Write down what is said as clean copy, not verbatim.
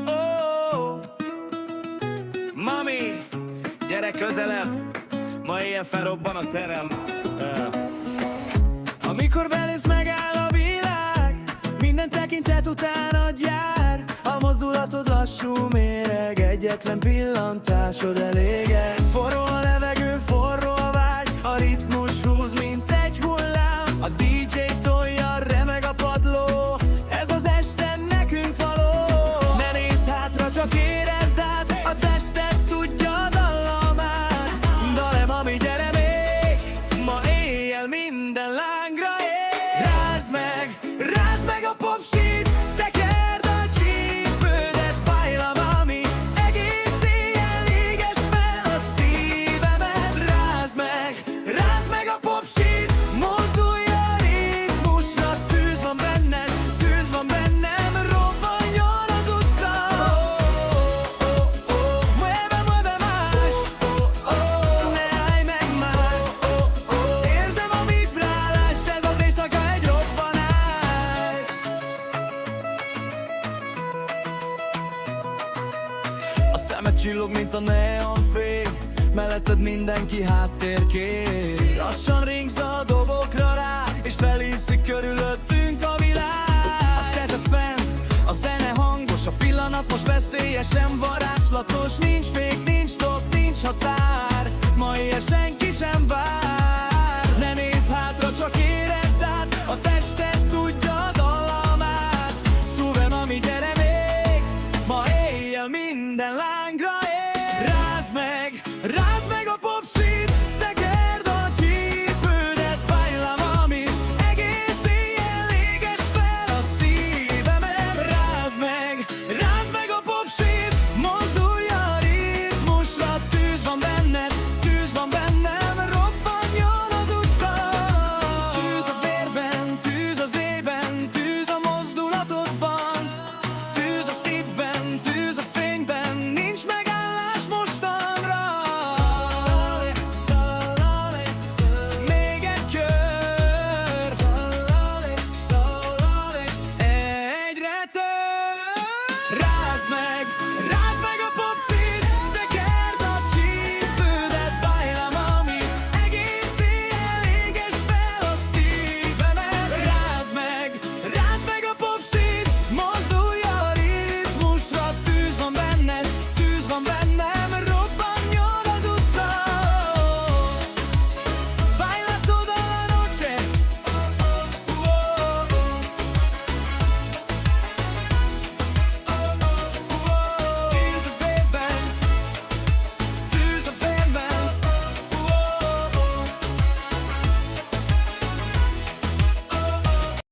Oh, mami, gyere közelebb, ma éjjel felrobban a terem. Amikor belépsz, megáll a világ, minden tekintet utánad jár. A mozdulatod lassú méreg, egyetlen pillantásod eléged. Forró a levegő, forró a vágy, a ritmus húz, mint egy hullám. A DJ tolja, remeg a padló, ez az este nekünk való. Ne nézz hátra, csak érezd át, a tested tudja a dallamát. Dale, mami, gyere még, ma éjjel minden lángra ég. Rázd meg a popsit, tekerd a csípődet, bájla, mami, egész éjjel égesd fel a szívemet. Rázd meg a popsit, mozdulj a ritmusra, tűz van bennem, robbanjon az utca. Mueve más, ne állj meg már. Érzem a vibrálást, ez az éjszaka egy robbanás. A szemed csillog, mint a neonfény, melletted mindenki háttérkép. Lassan ringsz a dobokra rá, és felhiszik körülöttünk a világ. A sezed fent, a zene hangos, a pillanat most veszélyesen varázslatos. Nincs fék, nincs stop, nincs határ, ma éjjel senki sem vár.